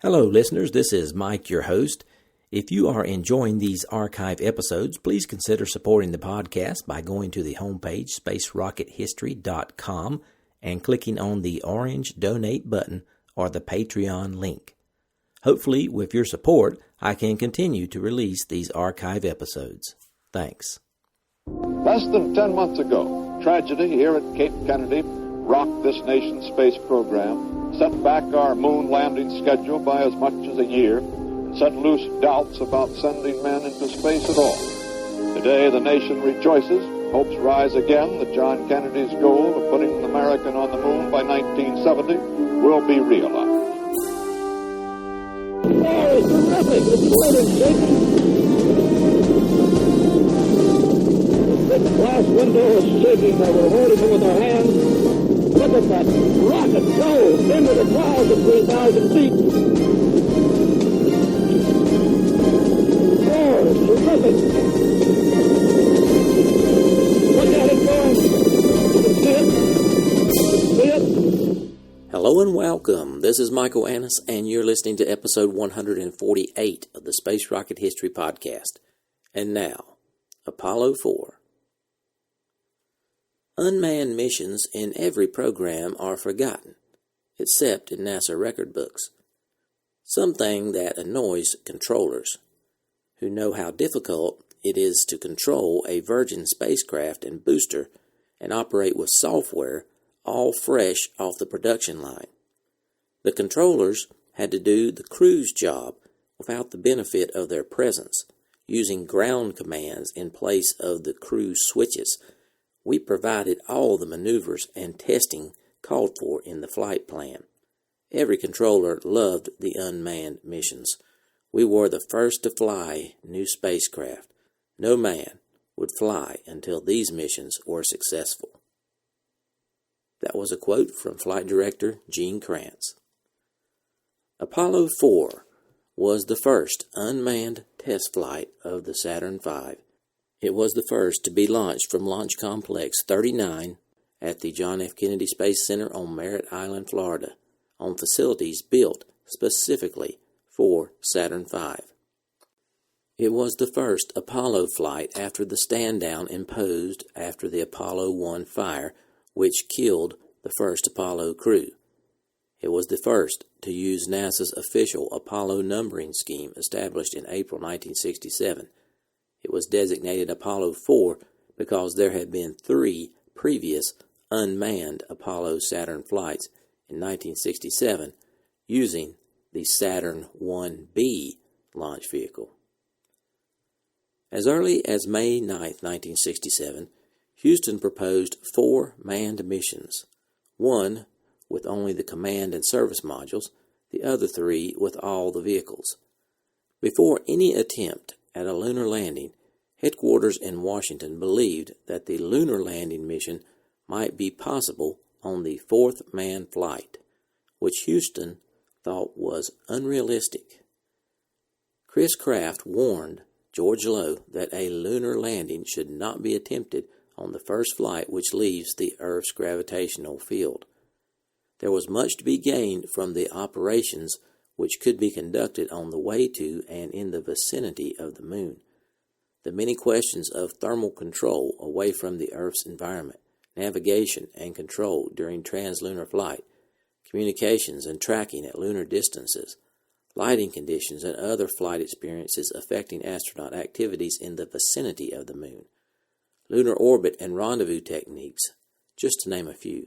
Hello, listeners. This is Mike, your host. If you are enjoying these archive episodes, please consider supporting the podcast by going to the homepage, spacerockethistory.com, and clicking on the orange donate button or the Patreon link. Hopefully, with your support, I can continue to release these archive episodes. Thanks. Less than 10 months ago, tragedy here at Cape Kennedy rocked this nation's space program, set back our moon landing schedule by as much as a year, and set loose doubts about sending men into space at all. Today, the nation rejoices. Hopes rise again that John Kennedy's goal of putting an American on the moon by 1970 will be realized. Oh, it's terrific! It's good and shaky. The glass window is shaking. We're holding it with our hands. Look at that rocket go into the clouds at 3,000 feet. Oh, it's terrific. Look at it going. You can see it. Hello and welcome. This is Michael Annis, and you're listening to episode 148 of the Space Rocket History Podcast. And now, Apollo 4. Unmanned missions in every program are forgotten, except in NASA record books. Something that annoys controllers, who know how difficult it is to control a Virgin spacecraft and booster and operate with software all fresh off the production line. The controllers had to do the crew's job without the benefit of their presence, using ground commands in place of the crew switches. We provided all the maneuvers and testing called for in the flight plan. Every controller loved the unmanned missions. We were the first to fly new spacecraft. No man would fly until these missions were successful. That was a quote from Flight Director Gene Kranz. Apollo 4 was the first unmanned test flight of the Saturn V. It was the first to be launched from Launch Complex 39 at the John F. Kennedy Space Center on Merritt Island, Florida, on facilities built specifically for Saturn V. It was the first Apollo flight after the stand-down imposed after the Apollo 1 fire, which killed the first Apollo crew. It was the first to use NASA's official Apollo numbering scheme established in April 1967. It was designated Apollo 4 because there had been 3 previous unmanned Apollo Saturn flights in 1967 using the Saturn 1B launch vehicle. As early as May 9, 1967, Houston proposed 4 manned missions, 1 with only the command and service modules, the other 3 with all the vehicles. Before any attempt at a lunar landing, headquarters in Washington believed that the lunar landing mission might be possible on the 4th manned flight, which Houston thought was unrealistic. Chris Kraft warned George Low that a lunar landing should not be attempted on the first flight which leaves the Earth's gravitational field. There was much to be gained from the operations which could be conducted on the way to and in the vicinity of the moon. The many questions of thermal control away from the Earth's environment, navigation and control during translunar flight, communications and tracking at lunar distances, lighting conditions and other flight experiences affecting astronaut activities in the vicinity of the moon, lunar orbit and rendezvous techniques, just to name a few.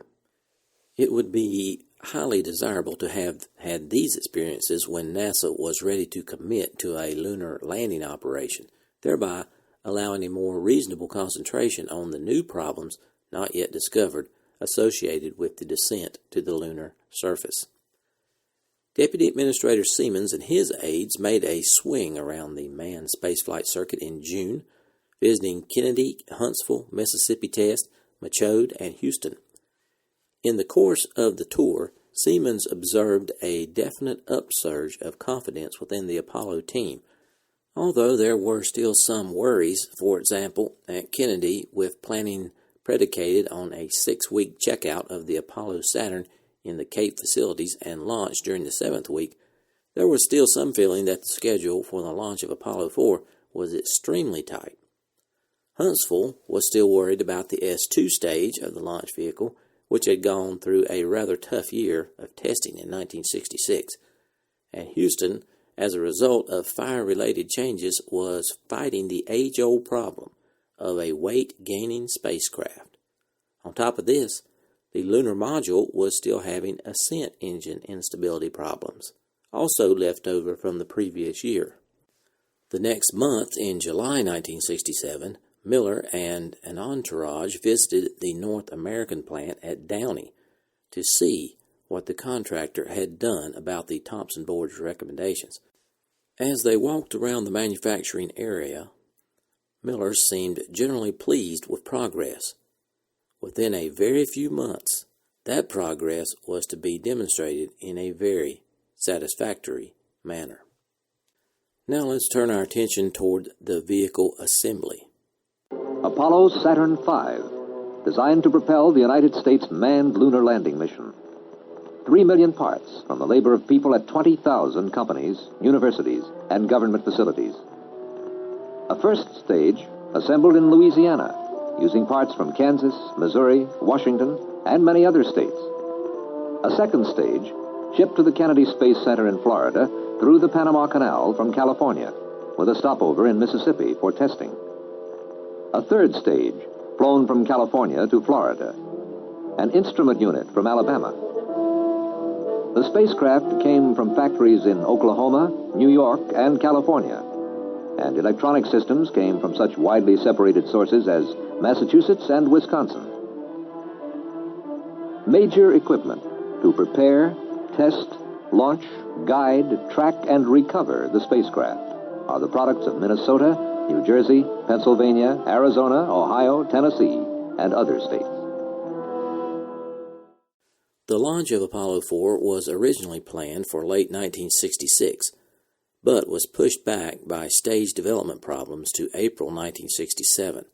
It would be highly desirable to have had these experiences when NASA was ready to commit to a lunar landing operation, thereby allowing a more reasonable concentration on the new problems not yet discovered associated with the descent to the lunar surface. Deputy Administrator Siemens and his aides made a swing around the manned spaceflight circuit in June, visiting Kennedy, Huntsville, Mississippi Test, Machode, and Houston. In the course of the tour, Siemens observed a definite upsurge of confidence within the Apollo team, although there were still some worries, for example, at Kennedy, with planning predicated on a 6-week checkout of the Apollo Saturn in the Cape facilities and launch during the 7th week. There was still some feeling that the schedule for the launch of Apollo 4 was extremely tight. Huntsville was still worried about the S-2 stage of the launch vehicle, which had gone through a rather tough year of testing in 1966, and Houston, as a result of fire-related changes, was fighting the age-old problem of a weight-gaining spacecraft. On top of this, the lunar module was still having ascent engine instability problems, also left over from the previous year. The next month, in July 1967, Miller and an entourage visited the North American plant at Downey to see what the contractor had done about the Thompson Board's recommendations. As they walked around the manufacturing area, Miller seemed generally pleased with progress. Within a very few months, that progress was to be demonstrated in a very satisfactory manner. Now let's turn our attention toward the vehicle assembly. Apollo Saturn V, designed to propel the United States manned lunar landing mission. 3 million parts from the labor of people at 20,000 companies, universities, and government facilities. A first stage assembled in Louisiana, using parts from Kansas, Missouri, Washington, and many other states. A second stage shipped to the Kennedy Space Center in Florida through the Panama Canal from California, with a stopover in Mississippi for testing. A third stage flown from California to Florida. An instrument unit from Alabama. The spacecraft came from factories in Oklahoma, New York, and California, and electronic systems came from such widely separated sources as Massachusetts and Wisconsin. Major equipment to prepare, test, launch, guide, track, and recover the spacecraft are the products of Minnesota, New Jersey, Pennsylvania, Arizona, Ohio, Tennessee, and other states. The launch of Apollo 4 was originally planned for late 1966, but was pushed back by stage development problems to April 1967.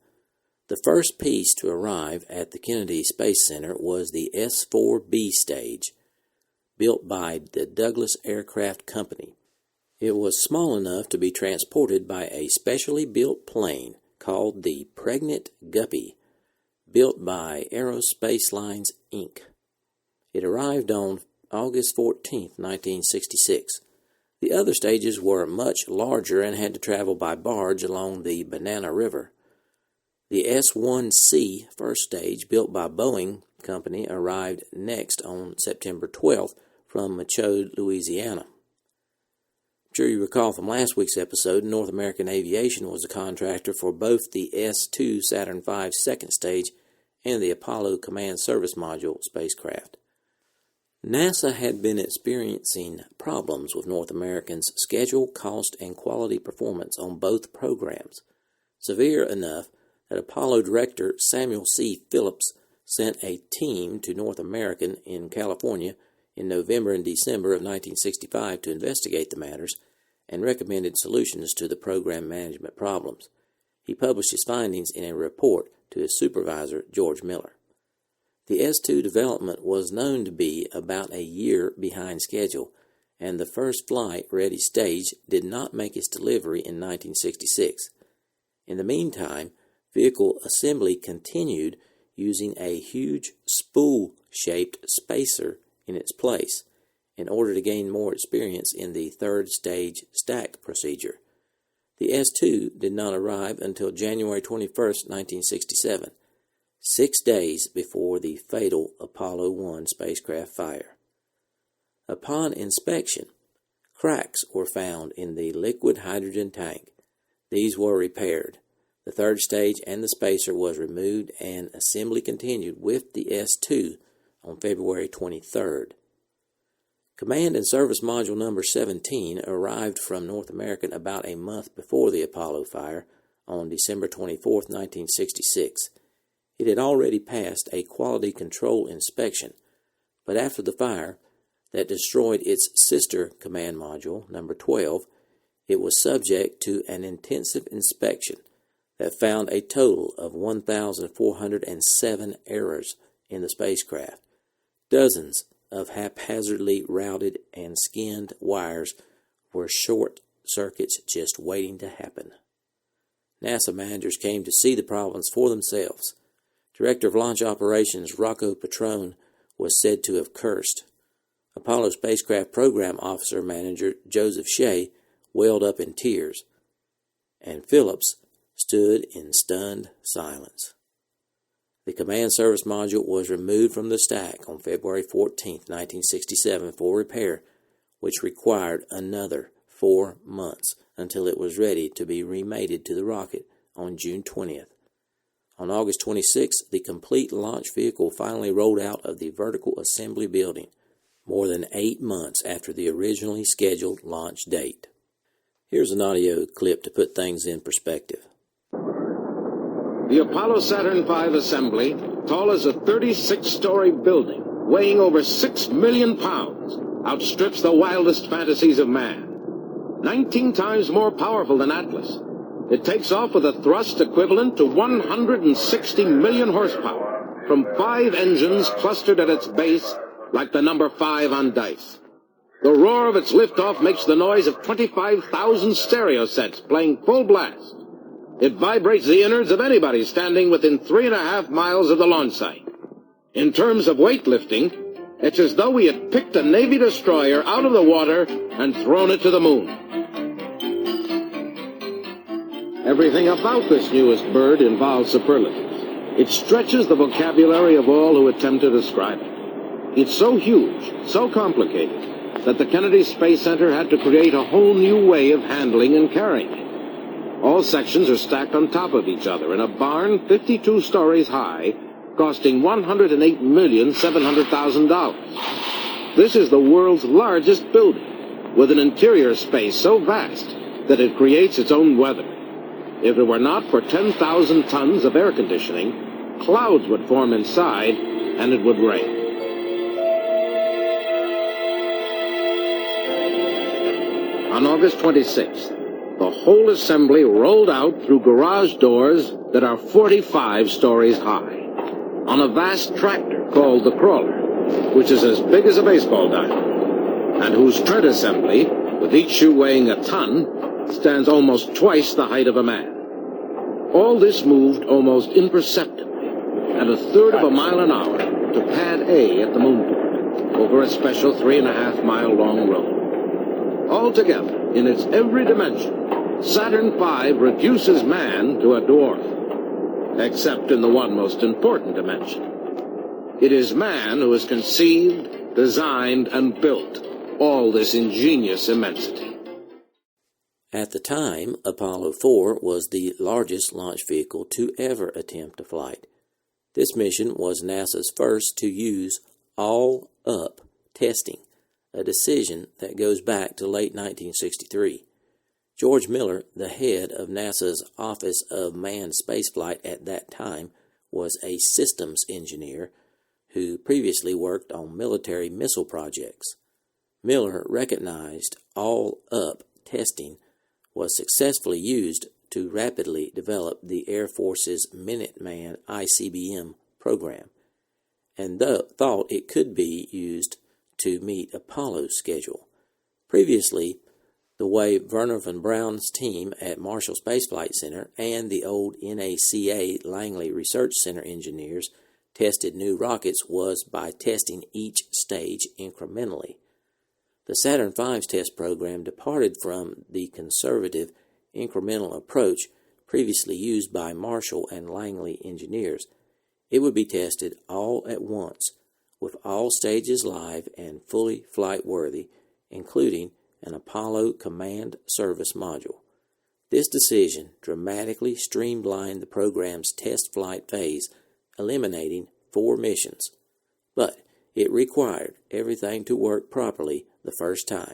The first piece to arrive at the Kennedy Space Center was the S-4B stage, built by the Douglas Aircraft Company. It was small enough to be transported by a specially built plane called the Pregnant Guppy, built by Aerospace Lines, Inc. It arrived on August 14, 1966. The other stages were much larger and had to travel by barge along the Banana River. The S-1C first stage, built by Boeing Company, arrived next on September 12th from Michoud, Louisiana. I'm sure you recall from last week's episode, North American Aviation was a contractor for both the S-2 Saturn V second stage and the Apollo Command Service Module spacecraft. NASA had been experiencing problems with North American's schedule, cost, and quality performance on both programs, severe enough that Apollo director Samuel C. Phillips sent a team to North American in California in November and December of 1965 to investigate the matters and recommended solutions to the program management problems. He published his findings in a report to his supervisor, George Miller. The S-2 development was known to be about a year behind schedule, and the first flight-ready stage did not make its delivery in 1966. In the meantime, vehicle assembly continued using a huge spool-shaped spacer in its place in order to gain more experience in the third stage stack procedure. The S-2 did not arrive until January 21, 1967. 6 days before the fatal Apollo 1 spacecraft fire. Upon inspection, cracks were found in the liquid hydrogen tank. These were repaired. The third stage and the spacer was removed and assembly continued with the S-2 on February 23rd. Command and Service Module number 17 arrived from North American about a month before the Apollo fire on December 24, 1966. It had already passed a quality control inspection, but after the fire that destroyed its sister command module, number 12, it was subject to an intensive inspection that found a total of 1,407 errors in the spacecraft. Dozens of haphazardly routed and skinned wires were short circuits just waiting to happen. NASA managers came to see the problems for themselves. Director of Launch Operations Rocco Petrone was said to have cursed. Apollo Spacecraft Program Officer Manager Joseph Shea welled up in tears, and Phillips stood in stunned silence. The Command Service Module was removed from the stack on February 14, 1967 for repair, which required another 4 months until it was ready to be remated to the rocket on June 20th. On August 26th, the complete launch vehicle finally rolled out of the vertical assembly building, more than 8 months after the originally scheduled launch date. Here's an audio clip to put things in perspective. The Apollo Saturn V assembly, tall as a 36-story building, weighing over 6 million pounds, outstrips the wildest fantasies of man. 19 times more powerful than Atlas. It takes off with a thrust equivalent to 160 million horsepower from 5 engines clustered at its base like the number 5 on dice. The roar of its liftoff makes the noise of 25,000 stereo sets playing full blast. It vibrates the innards of anybody standing within 3.5 miles of the launch site. In terms of weightlifting, it's as though we had picked a Navy destroyer out of the water and thrown it to the moon. Everything about this newest bird involves superlatives. It stretches the vocabulary of all who attempt to describe it. It's so huge, so complicated, that the Kennedy Space Center had to create a whole new way of handling and carrying it. All sections are stacked on top of each other in a barn 52 stories high, costing $108,700,000. This is the world's largest building, with an interior space so vast that it creates its own weather. If it were not for 10,000 tons of air conditioning, clouds would form inside and it would rain. On August 26th, the whole assembly rolled out through garage doors that are 45 stories high, on a vast tractor called the crawler, which is as big as a baseball diamond, and whose tread assembly, with each shoe weighing a ton, stands almost twice the height of a man. All this moved almost imperceptibly, at a third of a mile an hour, to Pad A at the moonport, over a special 3.5-mile-long road. Altogether, in its every dimension, Saturn V reduces man to a dwarf, except in the one most important dimension. It is man who has conceived, designed, and built all this ingenious immensity. At the time, Apollo 4 was the largest launch vehicle to ever attempt a flight. This mission was NASA's first to use all-up testing, a decision that goes back to late 1963. George Miller, the head of NASA's Office of Manned Spaceflight at that time, was a systems engineer who previously worked on military missile projects. Miller recognized all-up testing was successfully used to rapidly develop the Air Force's Minuteman ICBM program, and thought it could be used to meet Apollo's schedule. Previously, the way Wernher von Braun's team at Marshall Space Flight Center and the old NACA Langley Research Center engineers tested new rockets was by testing each stage incrementally. The Saturn V's test program departed from the conservative incremental approach previously used by Marshall and Langley engineers. It would be tested all at once, with all stages live and fully flight-worthy, including an Apollo Command Service module. This decision dramatically streamlined the program's test flight phase, eliminating 4 missions. But it required everything to work properly the first time.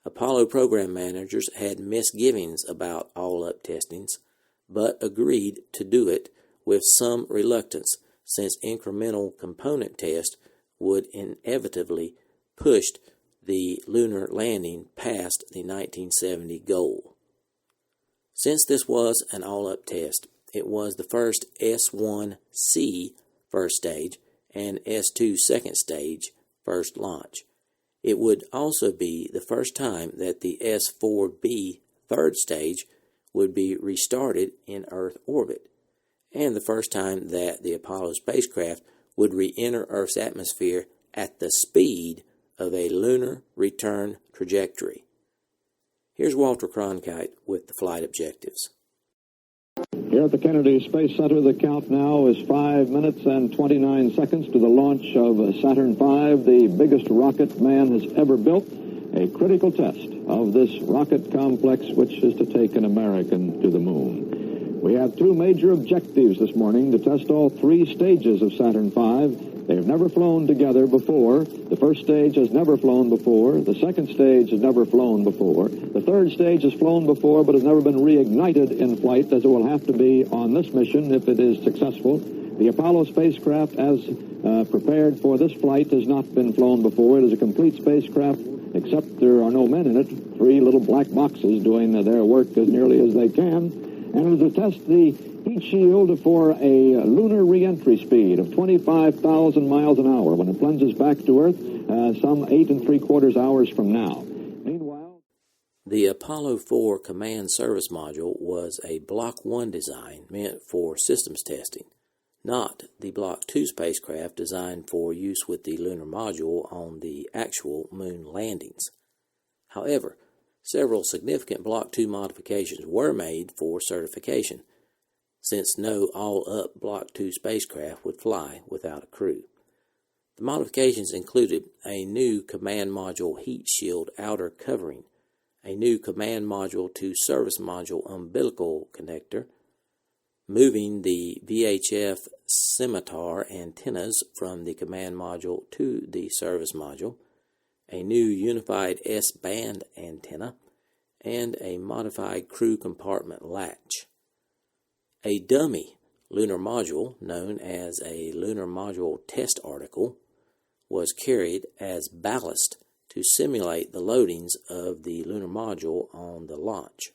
Apollo program managers had misgivings about all-up testings, but agreed to do it with some reluctance, since incremental component test would inevitably push the lunar landing past the 1970 goal. Since this was an all-up test, it was the first S-1C first stage and S-2 second stage first launch, It would also be the first time that the S-4B third stage would be restarted in Earth orbit, and the first time that the Apollo spacecraft would re-enter Earth's atmosphere at the speed of a lunar return trajectory. Here's Walter Cronkite with the flight objectives. Here at the Kennedy Space Center, the count now is 5 minutes and 29 seconds to the launch of Saturn V, the biggest rocket man has ever built, a critical test of this rocket complex which is to take an American to the moon. We have two major objectives this morning: to test all three stages of Saturn V. They've never flown together before. The first stage has never flown before. The second stage has never flown before. The third stage has flown before but has never been reignited in flight, as it will have to be on this mission if it is successful. The Apollo spacecraft, as prepared for this flight, has not been flown before. It is a complete spacecraft, except there are no men in it. Three little black boxes doing their work as nearly as they can. And it is to test the heat shield for a lunar re-entry speed of 25,000 miles an hour when it plunges back to Earth some 8 3/4 hours from now. Meanwhile, the Apollo 4 Command Service Module was a Block 1 design meant for systems testing, not the Block 2 spacecraft designed for use with the lunar module on the actual moon landings. However, several significant Block 2 modifications were made for certification, since no all-up Block 2 spacecraft would fly without a crew. The modifications included a new Command Module heat shield outer covering, a new Command Module to Service Module umbilical connector, moving the VHF scimitar antennas from the Command Module to the Service Module, a new unified S-band antenna, and a modified crew compartment latch. A dummy lunar module, known as a Lunar Module Test Article, was carried as ballast to simulate the loadings of the lunar module on the launch.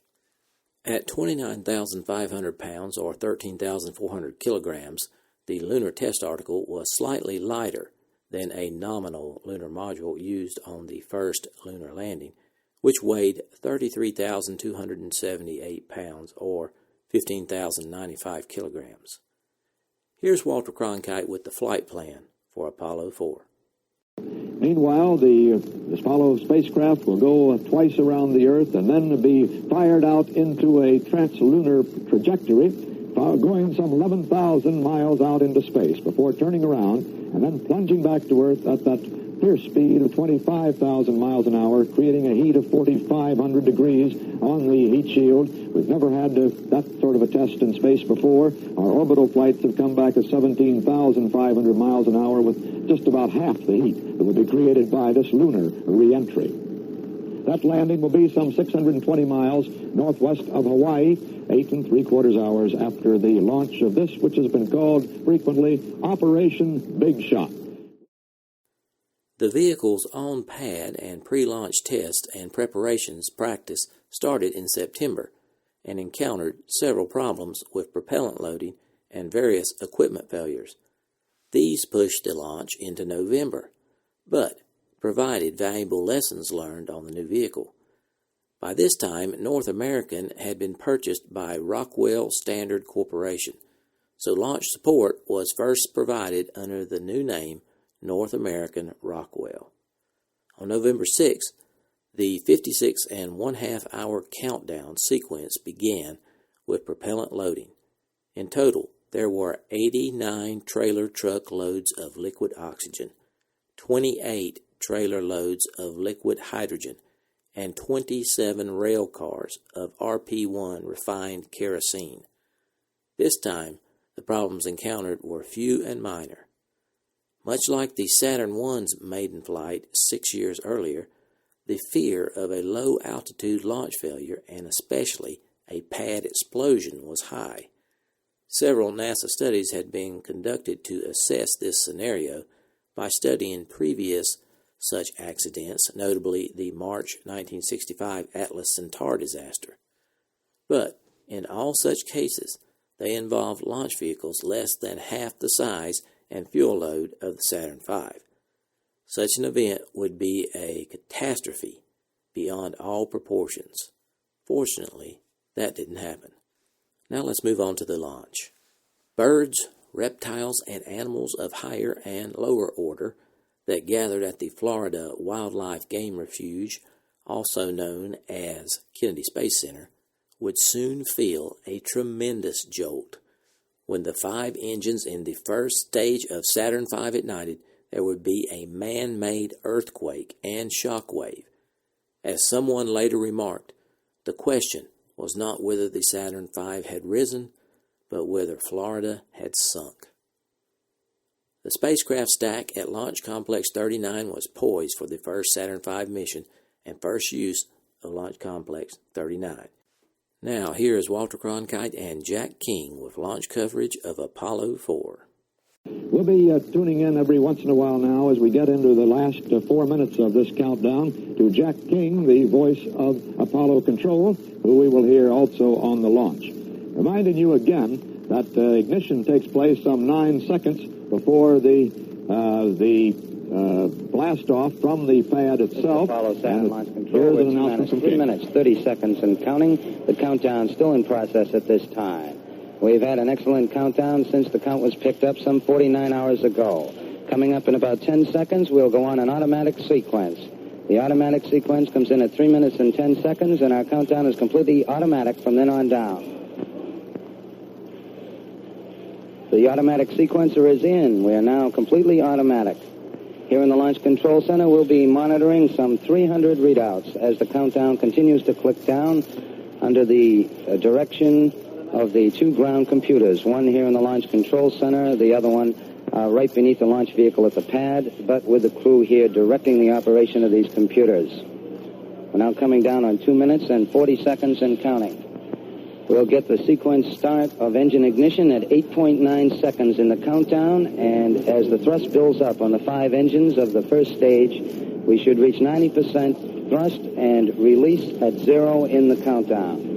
At 29,500 pounds or 13,400 kilograms, the lunar test article was slightly lighter than a nominal lunar module used on the first lunar landing, which weighed 33,278 pounds or 15,095 kilograms. Here's Walter Cronkite with the flight plan for Apollo 4. Meanwhile, the Apollo spacecraft will go twice around the Earth and then be fired out into a translunar trajectory, going some 11,000 miles out into space before turning around and then plunging back to Earth at that fierce speed of 25,000 miles an hour, creating a heat of 4,500 degrees on the heat shield. We've never had that sort of a test in space before. Our orbital flights have come back at 17,500 miles an hour with just about half the heat that would be created by this lunar re-entry. That landing will be some 620 miles northwest of Hawaii, 8 3/4 hours after the launch of this, which has been called frequently Operation Big Shot. The vehicle's on-pad and pre-launch test and preparations practice started in September and encountered several problems with propellant loading and various equipment failures. These pushed the launch into November, but provided valuable lessons learned on the new vehicle. By this time, North American had been purchased by Rockwell Standard Corporation, so launch support was first provided under the new name North American Rockwell. On November 6th, the 56 1/2 hour countdown sequence began with propellant loading. In total, there were 89 trailer truck loads of liquid oxygen, 28 trailer loads of liquid hydrogen, and 27 rail cars of RP1 refined kerosene. This time, the problems encountered were few and minor. Much like the Saturn I's maiden flight 6 years earlier, the fear of a low-altitude launch failure, and especially a pad explosion, was high. Several NASA studies had been conducted to assess this scenario by studying previous such accidents, notably the March 1965 Atlas Centaur disaster. But in all such cases, they involved launch vehicles less than half the size and fuel load of the Saturn V. Such an event would be a catastrophe beyond all proportions. Fortunately, that didn't happen. Now let's move on to the launch. Birds, reptiles, and animals of higher and lower order that gathered at the Florida Wildlife Game Refuge, also known as Kennedy Space Center, would soon feel a tremendous jolt. When the 5 engines in the first stage of Saturn V ignited, there would be a man-made earthquake and shockwave. As someone later remarked, the question was not whether the Saturn V had risen, but whether Florida had sunk. The spacecraft stack at Launch Complex 39 was poised for the first Saturn V mission and first use of Launch Complex 39. Now, here is Walter Cronkite and Jack King with launch coverage of Apollo 4. We'll be tuning in every once in a while now as we get into the last 4 minutes of this countdown to Jack King, the voice of Apollo Control, who we will hear also on the launch. Reminding you again that ignition takes place some 9 seconds before the blast-off from the pad itself. Apollo Saturn Launch Control, Here's an announcement from 3 minutes, 30 seconds and counting. The countdown still in process at this time. We've had an excellent countdown since the count was picked up some 49 hours ago. Coming up in about 10 seconds, we'll go on an automatic sequence. The automatic sequence comes in at 3 minutes and 10 seconds, and our countdown is completely automatic from then on down. The automatic sequencer is in. We are now completely automatic. Here in the Launch Control Center, we'll be monitoring some 300 readouts as the countdown continues to click down under the direction of the 2 ground computers, one here in the Launch Control Center, the other one right beneath the launch vehicle at the pad, but with the crew here directing the operation of these computers. We're now coming down on 2 minutes and 40 seconds and counting. We'll get the sequence start of engine ignition at 8.9 seconds in the countdown, and as the thrust builds up on the 5 engines of the first stage, we should reach 90% thrust and release at 0 in the countdown.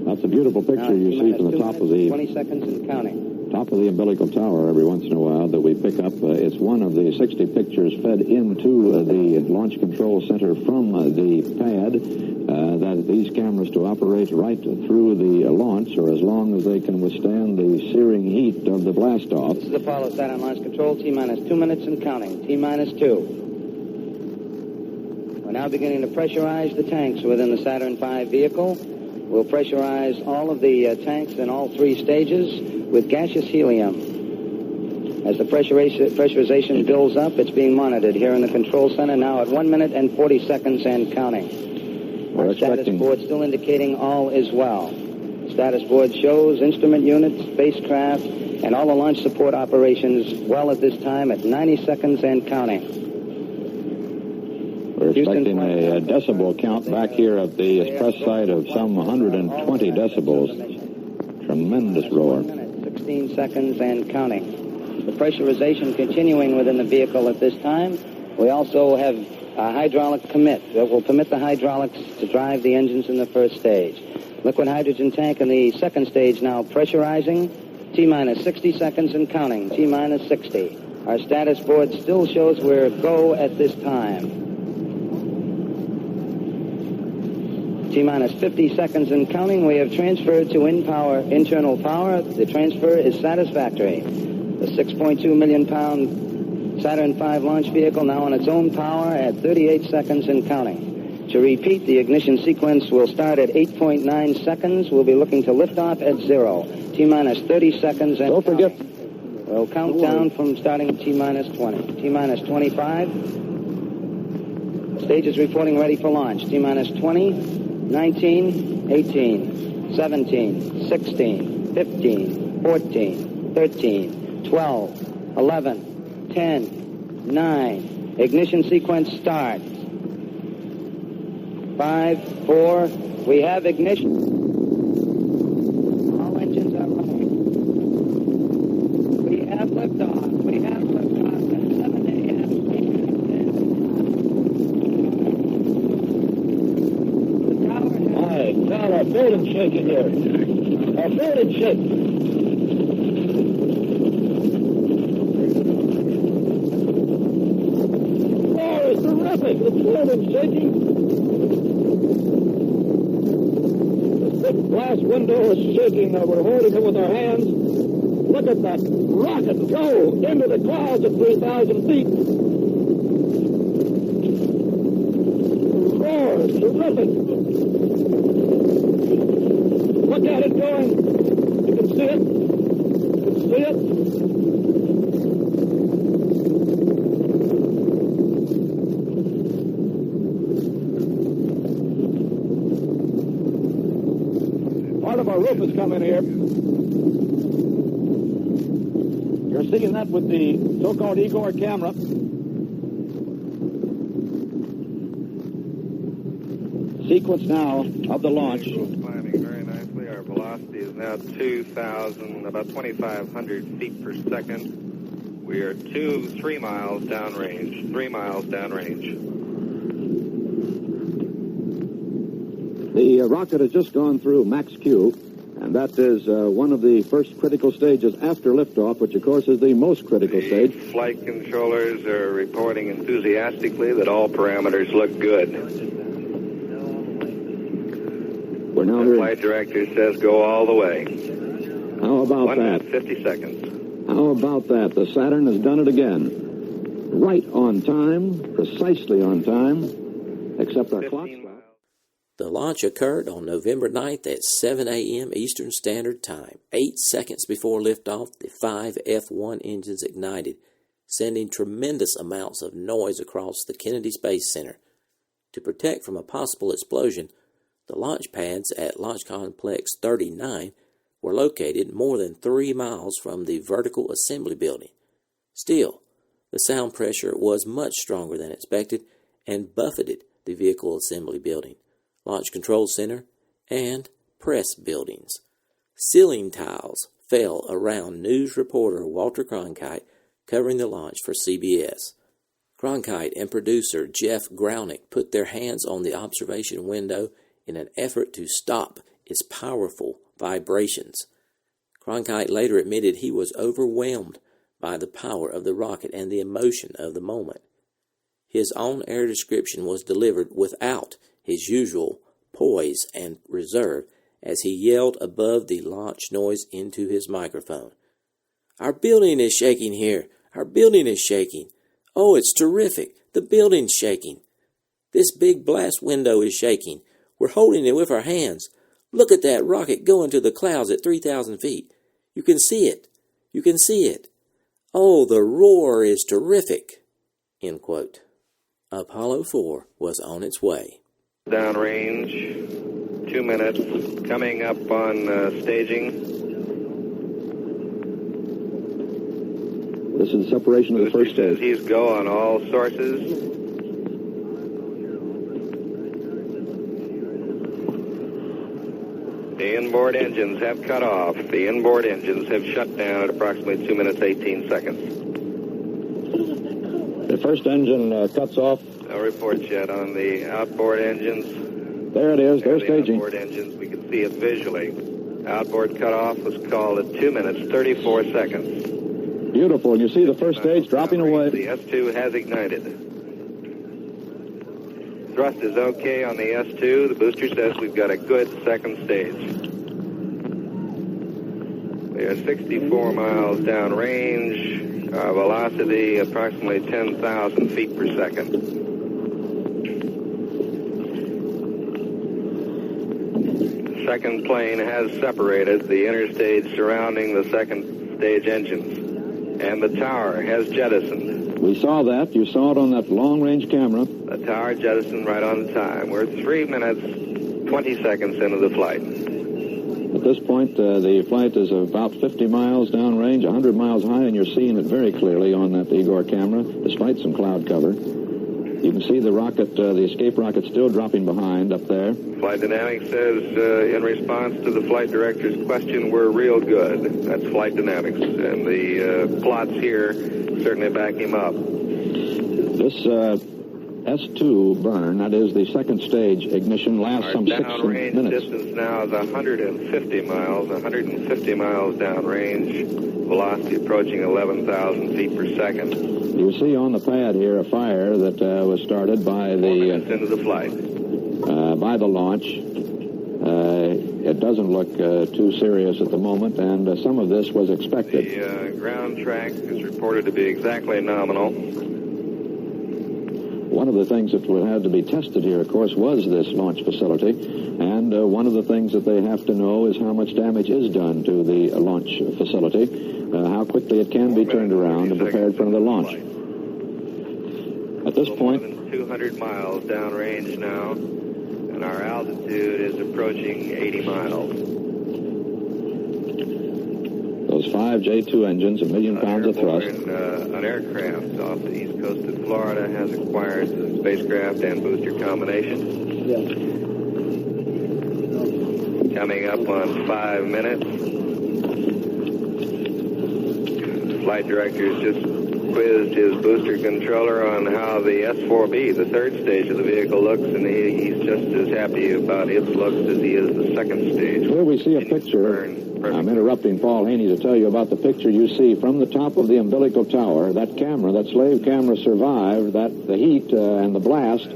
That's a beautiful picture you see from the top of the 20 seconds and counting. Top of the umbilical tower every once in a while that we pick up. It's one of the 60 pictures fed into the Launch Control Center from the pad that these cameras to operate right through the launch or as long as they can withstand the searing heat of the blast-off. This is Apollo Saturn Launch Control, T-minus 2 minutes and counting. T-minus 2. We're now beginning to pressurize the tanks within the Saturn V vehicle. We'll pressurize all of the tanks in all 3 stages with gaseous helium. As the pressurization builds up, it's being monitored here in the control center now at 1 minute and 40 seconds and counting. Our status board still indicating all is well. Status board shows instrument units, spacecraft, and all the launch support operations well at this time at 90 seconds and counting. We're expecting a decibel count back here at the express site of some 120 decibels. Tremendous roar. 16 seconds and counting. The pressurization continuing within the vehicle at this time. We also have a hydraulic commit that will permit the hydraulics to drive the engines in the first stage. Liquid hydrogen tank in the second stage now pressurizing. T-minus 60 seconds and counting. T-minus 60. Our status board still shows we're go at this time. T-minus 50 seconds and counting. We have transferred to internal power. The transfer is satisfactory. The 6.2 million pound Saturn V launch vehicle now on its own power at 38 seconds and counting. To repeat, the ignition sequence will start at 8.9 seconds. We'll be looking to lift off at 0. T-minus 30 seconds and don't forget. We'll count down from starting T-minus 20. T-minus 25. Stage is reporting ready for launch. T-minus 20. 19, 18, 17, 16, 15, 14, 13, 12, 11, 10, 9. Ignition sequence start. 5, 4. We have ignition. All engines are running. We have liftoff. We have liftoff at 7 a.m. Now, our building shaking here. Our building shaking. The glass window is shaking. We're holding it with our hands. Look at that rocket go into the clouds at 3,000 feet. Roar, terrific. Look at it going. You can see it. You can see it. Part of our roof has come in here. You're seeing that with the so-called Igor camera. Sequence now of the launch. Climbing very nicely. Our velocity is now 2,000, about 2,500 feet per second. We are 3 miles downrange. 3 miles downrange. The rocket has just gone through Max Q, and that is one of the first critical stages after liftoff, which, of course, is the most critical stage. Flight controllers are reporting enthusiastically that all parameters look good. We're now The flight director says go all the way. How about 1 that? minute, 50 seconds. How about that? The Saturn has done it again. Right on time, precisely on time, except our clock. The launch occurred on November 9th at 7 a.m. Eastern Standard Time. 8 seconds before liftoff, the 5 F-1 engines ignited, sending tremendous amounts of noise across the Kennedy Space Center. To protect from a possible explosion, the launch pads at Launch Complex 39 were located more than 3 miles from the vertical assembly building. Still, the sound pressure was much stronger than expected and buffeted the vehicle assembly building, Launch Control Center, and press buildings. Ceiling tiles fell around news reporter Walter Cronkite covering the launch for CBS. Cronkite and producer Jeff Grownick put their hands on the observation window in an effort to stop its powerful vibrations. Cronkite later admitted he was overwhelmed by the power of the rocket and the emotion of the moment. His on-air description was delivered without his usual poise and reserve as he yelled above the launch noise into his microphone. "Our building is shaking here. Our building is shaking. Oh, it's terrific. The building's shaking. This big blast window is shaking. We're holding it with our hands. Look at that rocket going to the clouds at 3,000 feet. You can see it. You can see it. Oh, the roar is terrific." End quote. Apollo 4 was on its way. Downrange, 2 minutes, coming up on staging. This is the separation of the first says stage. he's go on all sources. The inboard engines have cut off. The inboard engines have shut down at approximately 2 minutes, 18 seconds. The first engine cuts off. No reports yet on the outboard engines. There it is. They're The staging. outboard engines, we can see it visually. Outboard cutoff was called at 2 minutes, 34 seconds. Beautiful. And you see the first stage dropping away. The S2 has ignited. Thrust is okay on the S2. The booster says we've got a good second stage. We are 64 miles downrange. Our velocity approximately 10,000 feet per second. Second plane has separated the interstage surrounding the second stage engines, and the tower has jettisoned. We saw that. You saw it on that long-range camera. The tower jettisoned right on time. We're 3 minutes, 20 seconds into the flight. At this point, the flight is about 50 miles downrange, 100 miles high, and you're seeing it very clearly on that Igor camera, despite some cloud cover. You can see the rocket, the escape rocket, still dropping behind up there. Flight Dynamics says, in response to the flight director's question, we're real good. That's Flight Dynamics, and the plots here certainly back him up. This S2 burn, that is the second stage ignition, lasts some 6 downrange minutes. distance now is 150 miles downrange, velocity approaching 11,000 feet per second. You see on the pad here a fire that was started by 4 minutes into the flight. by the launch. It doesn't look too serious at the moment, and some of this was expected. The ground track is reported to be exactly nominal. One of the things that had to be tested here, of course, was this launch facility, and one of the things that they have to know is how much damage is done to the launch facility, how quickly it can be turned around and prepared for another launch. At this point, 200 miles downrange now, and our altitude is approaching 80 miles. Those 5 J2 engines, 1 million pounds of thrust. An aircraft off the east coast of Florida has acquired the spacecraft and booster combination. Coming up on 5 minutes. The flight director's just quizzed his booster controller on how the S4B, the third stage of the vehicle, looks, and he's just as happy about its looks as he is the second stage. Here we see a picture. I'm interrupting Paul Haney to tell you about the picture you see from the top of the umbilical tower. That camera, that slave camera, survived the heat and the blast.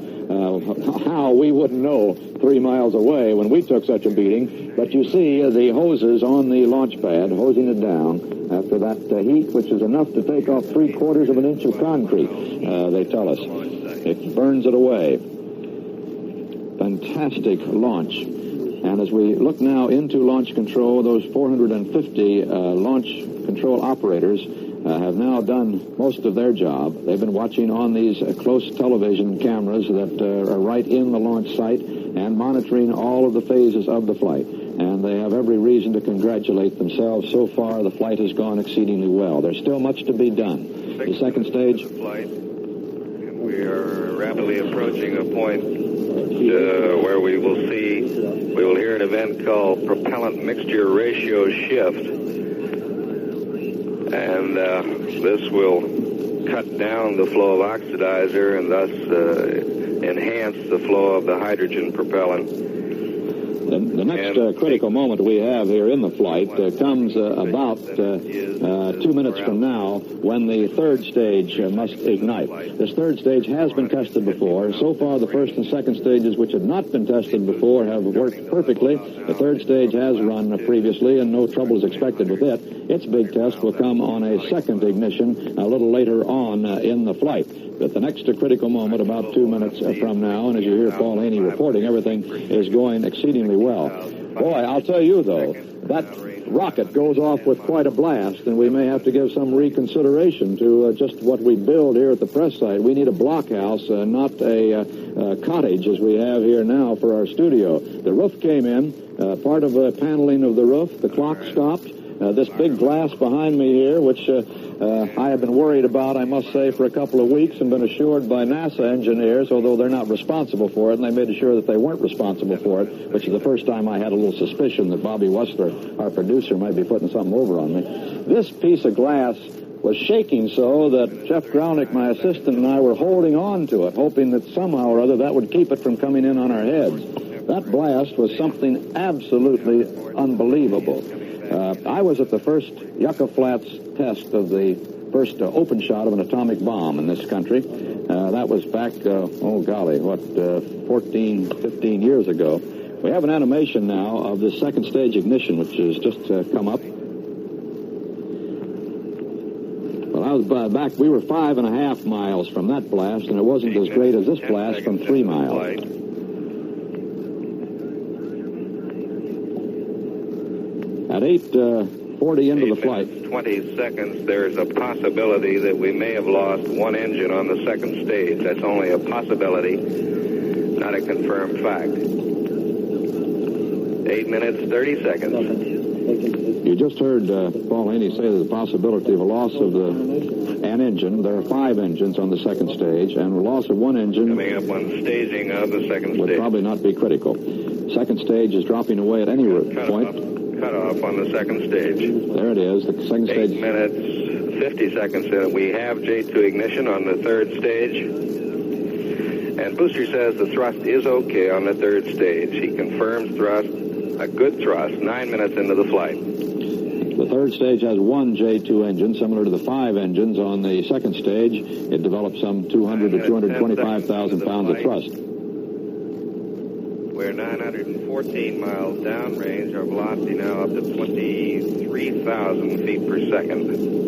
How we wouldn't know 3 miles away when we took such a beating. But you see the hoses on the launch pad hosing it down after that heat, which is enough to take off 3/4 of an inch of concrete, they tell us. It burns it away. Fantastic launch. And as we look now into launch control, those 450 launch control operators have now done most of their job. They've been watching on these close television cameras that are right in the launch site and monitoring all of the phases of the flight. And they have every reason to congratulate themselves. So far, the flight has gone exceedingly well. There's still much to be done. The second stage. We are rapidly approaching a point where we will hear an event called propellant mixture ratio shift. And this will cut down the flow of oxidizer and thus enhance the flow of the hydrogen propellant. The next critical moment we have here in the flight comes about 2 minutes from now when the third stage must ignite. This third stage has been tested before. So far, the first and second stages, which had not been tested before, have worked perfectly. The third stage has run previously, and no trouble is expected with it. Its big test will come on a second ignition a little later on in the flight. But the next critical moment, about 2 minutes from now, and as you hear Paul Haney reporting, everything is going exceedingly well. Boy, I'll tell you, though, that rocket goes off with quite a blast, and we may have to give some reconsideration to just what we build here at the press site. We need a blockhouse, not a cottage as we have here now for our studio. The roof came in, part of the paneling of the roof, the clock stopped. This big glass behind me here, which I have been worried about, I must say, for a couple of weeks and been assured by NASA engineers, although they're not responsible for it, and they made sure that they weren't responsible for it, which is the first time I had a little suspicion that Bobby Wessler, our producer, might be putting something over on me. This piece of glass was shaking so that Jeff Grownick, my assistant, and I were holding on to it, hoping that somehow or other that would keep it from coming in on our heads. That blast was something absolutely unbelievable. I was at the first Yucca Flats test of the first open shot of an atomic bomb in this country. That was back, 14, 15 years ago. We have an animation now of the second stage ignition, which has just come up. Well, I was back, we were 5.5 miles from that blast, and it wasn't as great as this blast from 3 miles. At 8:40 into the flight. 20 seconds, there's a possibility that we may have lost one engine on the second stage. That's only a possibility, not a confirmed fact. 8 minutes, 30 seconds. You just heard Paul Haney say there's a possibility of a loss of an engine. There are 5 engines on the second stage, and a loss of one engine coming up on staging of the second would stage. Probably not be critical. Second stage is dropping away at any point. Cut off on the second stage. There it is, the second stage. 8 minutes, 50 seconds in. We have J2 ignition on the third stage. And Booster says the thrust is okay on the third stage. He confirms thrust, a good thrust, 9 minutes into the flight. The third stage has one J2 engine, similar to the 5 engines on the second stage. It develops some 200 to 225,000 pounds of thrust. We're 914 miles downrange. Our velocity now up to 23,000 feet per second.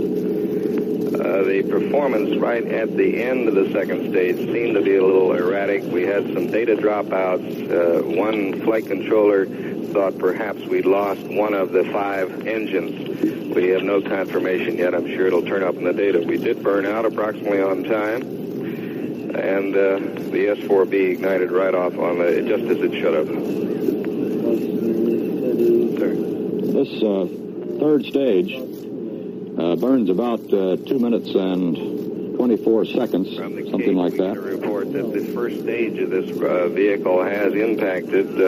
The performance right at the end of the second stage seemed to be a little erratic. We had some data dropouts. One flight controller thought perhaps we'd lost one of the 5 engines. We have no confirmation yet. I'm sure it'll turn up in the data. We did burn out approximately on time, and the S4B ignited right off on just as it should have. This third stage burns about 2 minutes and 24 seconds, something like that. We can report that the first stage of this vehicle has impacted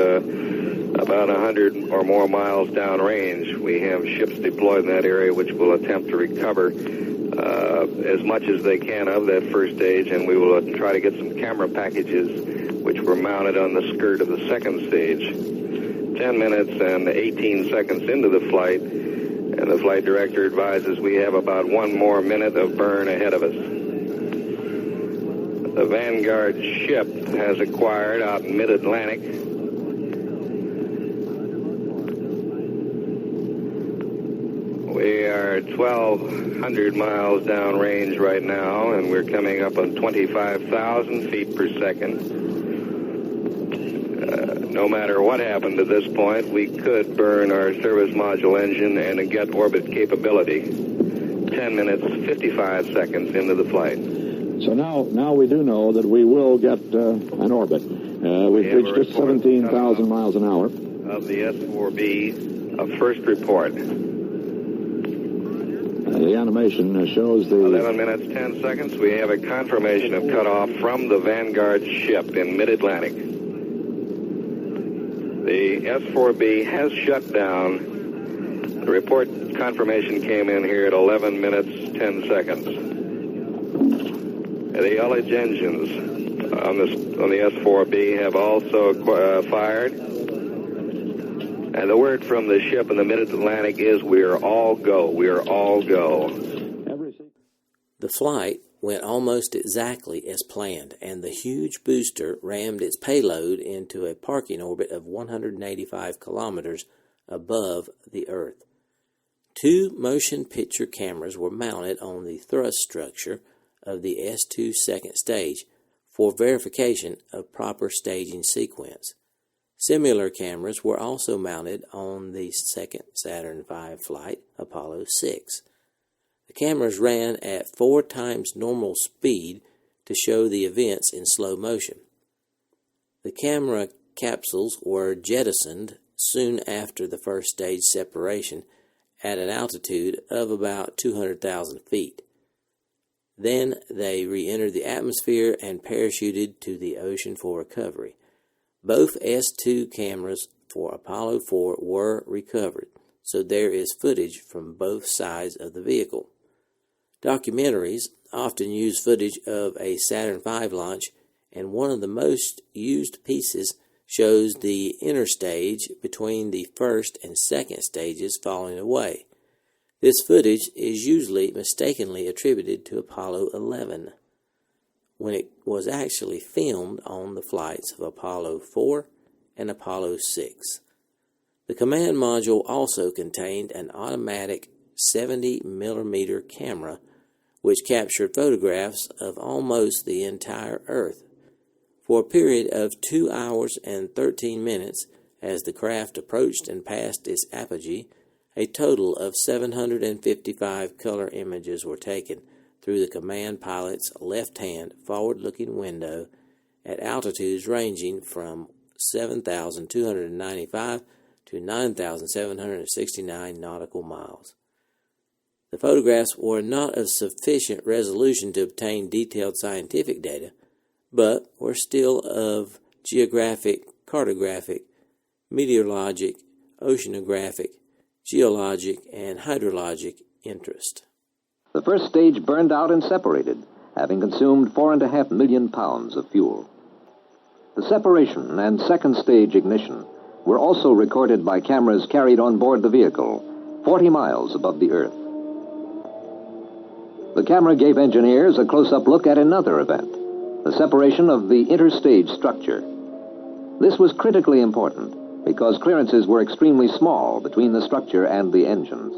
about 100 or more miles downrange. We have ships deployed in that area which will attempt to recover as much as they can of that first stage, and we will try to get some camera packages which were mounted on the skirt of the second stage. 10 minutes and 18 seconds into the flight, and the flight director advises we have about 1 more minute of burn ahead of us. The Vanguard ship has acquired out in mid-Atlantic We are 1,200 miles downrange right now, and we're coming up on 25,000 feet per second. No matter what happened to this point, we could burn our service module engine and get orbit capability. 10 minutes, 55 seconds into the flight. So now we do know that we will get an orbit. We've reached just 17,000 miles an hour. Of the S4B, a first report. The animation shows the... 11 minutes, 10 seconds. We have a confirmation of cutoff from the Vanguard ship in mid-Atlantic. The S4B has shut down. The report confirmation came in here at 11 minutes, 10 seconds. The ullage engines on the S4B have also fired. And the word from the ship in the mid-Atlantic is, we're all go. We're all go. The flight went almost exactly as planned, and the huge booster rammed its payload into a parking orbit of 185 kilometers above the Earth. 2 motion picture cameras were mounted on the thrust structure of the S2 second stage for verification of proper staging sequence. Similar cameras were also mounted on the second Saturn V flight, Apollo 6. The cameras ran at 4 times normal speed to show the events in slow motion. The camera capsules were jettisoned soon after the first stage separation at an altitude of about 200,000 feet. Then they re-entered the atmosphere and parachuted to the ocean for recovery. Both S2 cameras for Apollo 4 were recovered, so there is footage from both sides of the vehicle. Documentaries often use footage of a Saturn V launch, and one of the most used pieces shows the interstage between the first and second stages falling away. This footage is usually mistakenly attributed to Apollo 11. When it was actually filmed on the flights of Apollo 4 and Apollo 6. The command module also contained an automatic 70mm camera which captured photographs of almost the entire Earth. For a period of 2 hours and 13 minutes, as the craft approached and passed its apogee, a total of 755 color images were taken through the command pilot's left-hand forward-looking window at altitudes ranging from 7,295 to 9,769 nautical miles. The photographs were not of sufficient resolution to obtain detailed scientific data, but were still of geographic, cartographic, meteorologic, oceanographic, geologic, and hydrologic interest. The first stage burned out and separated, having consumed 4.5 million pounds of fuel. The separation and second stage ignition were also recorded by cameras carried on board the vehicle, 40 miles above the Earth. The camera gave engineers a close-up look at another event, the separation of the interstage structure. This was critically important because clearances were extremely small between the structure and the engines.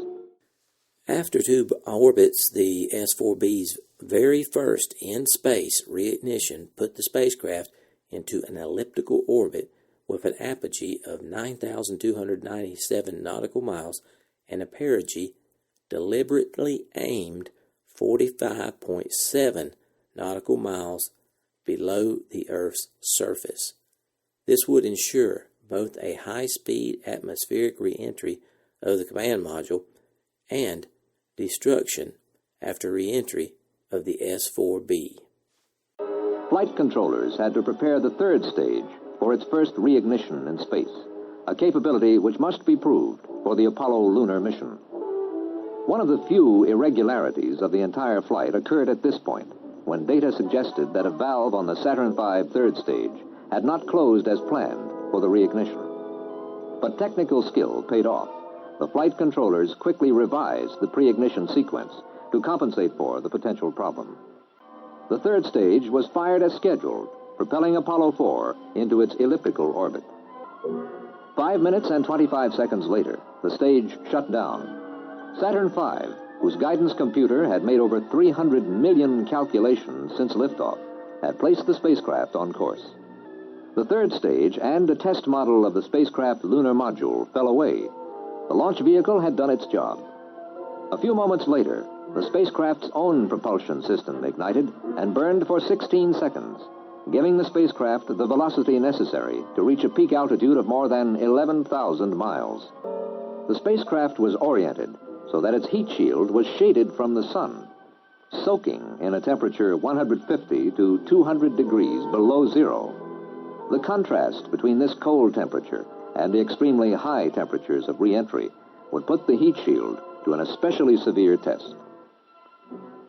After 2 orbits, the S-4B's very first in-space reignition put the spacecraft into an elliptical orbit with an apogee of 9,297 nautical miles and a perigee deliberately aimed 45.7 nautical miles below the Earth's surface. This would ensure both a high-speed atmospheric re-entry of the command module and destruction after re-entry of the S-4B. Flight controllers had to prepare the third stage for its first reignition in space, a capability which must be proved for the Apollo lunar mission. One of the few irregularities of the entire flight occurred at this point, when data suggested that a valve on the Saturn V third stage had not closed as planned for the reignition. But technical skill paid off. The flight controllers quickly revised the pre-ignition sequence to compensate for the potential problem. The third stage was fired as scheduled, propelling Apollo 4 into its elliptical orbit. 5 minutes and 25 seconds later, the stage shut down. Saturn V, whose guidance computer had made over 300 million calculations since liftoff, had placed the spacecraft on course. The third stage and a test model of the spacecraft lunar module fell away. The launch vehicle had done its job. A few moments later, the spacecraft's own propulsion system ignited and burned for 16 seconds, giving the spacecraft the velocity necessary to reach a peak altitude of more than 11,000 miles. The spacecraft was oriented so that its heat shield was shaded from the sun, soaking in a temperature 150 to 200 degrees below zero. The contrast between this cold temperature and the extremely high temperatures of re-entry would put the heat shield to an especially severe test.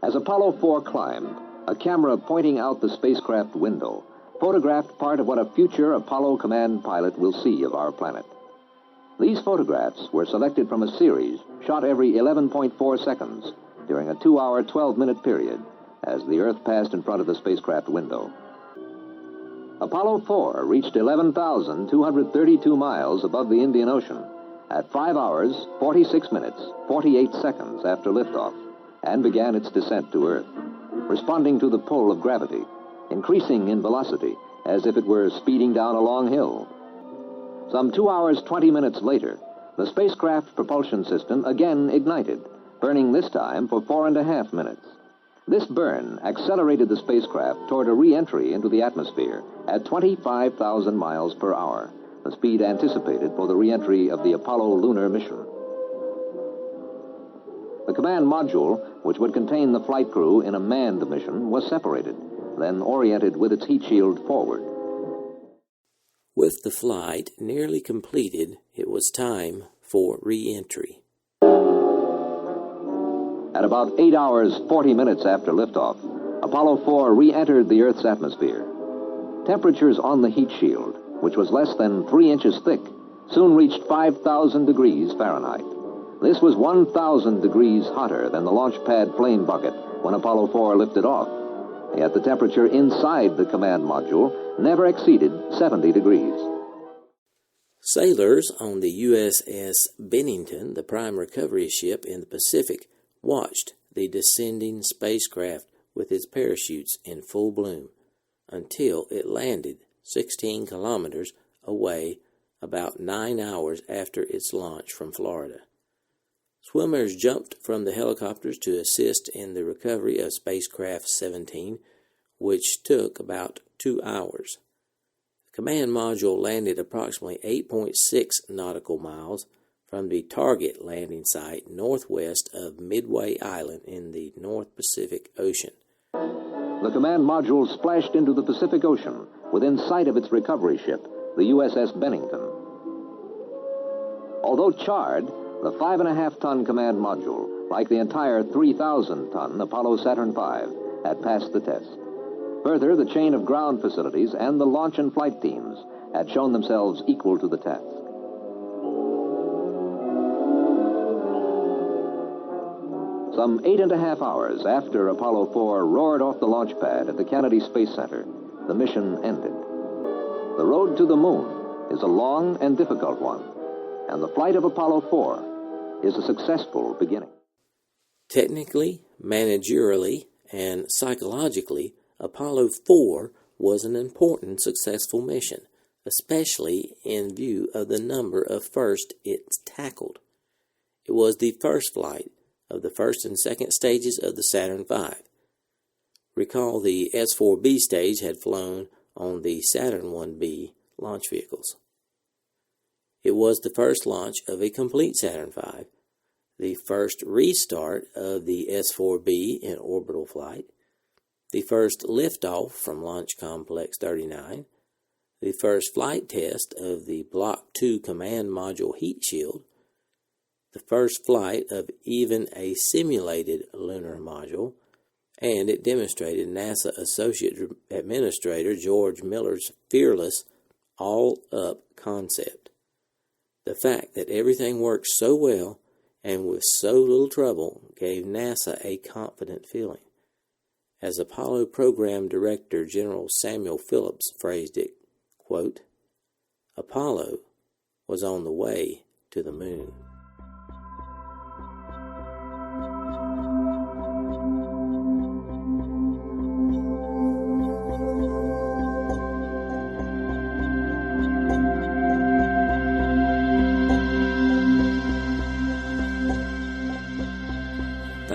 As Apollo 4 climbed, a camera pointing out the spacecraft window photographed part of what a future Apollo command pilot will see of our planet. These photographs were selected from a series shot every 11.4 seconds during a 2-hour, 12-minute period as the Earth passed in front of the spacecraft window. Apollo 4 reached 11,232 miles above the Indian Ocean at 5 hours, 46 minutes, 48 seconds after liftoff, and began its descent to Earth, responding to the pull of gravity, increasing in velocity as if it were speeding down a long hill. Some 2 hours, 20 minutes later, the spacecraft propulsion system again ignited, burning this time for 4.5 minutes. This burn accelerated the spacecraft toward a re-entry into the atmosphere at 25,000 miles per hour, the speed anticipated for the re-entry of the Apollo lunar mission. The command module, which would contain the flight crew in a manned mission, was separated, then oriented with its heat shield forward. With the flight nearly completed, it was time for re-entry. At about 8 hours, 40 minutes after liftoff, Apollo 4 re-entered the Earth's atmosphere. Temperatures on the heat shield, which was less than 3 inches thick, soon reached 5,000 degrees Fahrenheit. This was 1,000 degrees hotter than the launch pad flame bucket when Apollo 4 lifted off. Yet the temperature inside the command module never exceeded 70 degrees. Sailors on the USS Bennington, the prime recovery ship in the Pacific, watched the descending spacecraft with its parachutes in full bloom until it landed 16 kilometers away about 9 hours after its launch from Florida. Swimmers jumped from the helicopters to assist in the recovery of spacecraft 17, which took about 2 hours. The command module landed approximately 8.6 nautical miles from the target landing site northwest of Midway Island in the North Pacific Ocean. The command module splashed into the Pacific Ocean within sight of its recovery ship, the USS Bennington. Although charred, the 5.5-ton command module, like the entire 3,000-ton Apollo Saturn V, had passed the test. Further, the chain of ground facilities and the launch and flight teams had shown themselves equal to the task. Some 8.5 hours after Apollo 4 roared off the launch pad at the Kennedy Space Center, the mission ended. The road to the moon is a long and difficult one, and the flight of Apollo 4 is a successful beginning. Technically, managerially, and psychologically, Apollo 4 was an important, successful mission, especially in view of the number of firsts it tackled. It was the first flight of the first and second stages of the Saturn V. Recall the S-4B stage had flown on the Saturn 1B launch vehicles. It was the first launch of a complete Saturn V, the first restart of the S-4B in orbital flight, the first liftoff from Launch Complex 39, the first flight test of the Block 2 Command Module heat shield, the first flight of even a simulated lunar module, and it demonstrated NASA Associate Administrator George Miller's fearless all-up concept. The fact that everything worked so well and with so little trouble gave NASA a confident feeling. As Apollo Program Director General Samuel Phillips phrased it, quote, Apollo was on the way to the moon.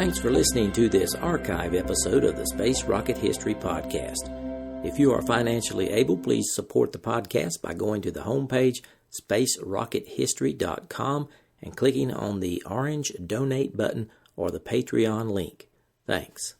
Thanks for listening to this archive episode of the Space Rocket History Podcast. If you are financially able, please support the podcast by going to the homepage, spacerockethistory.com, and clicking on the orange Donate button or the Patreon link. Thanks.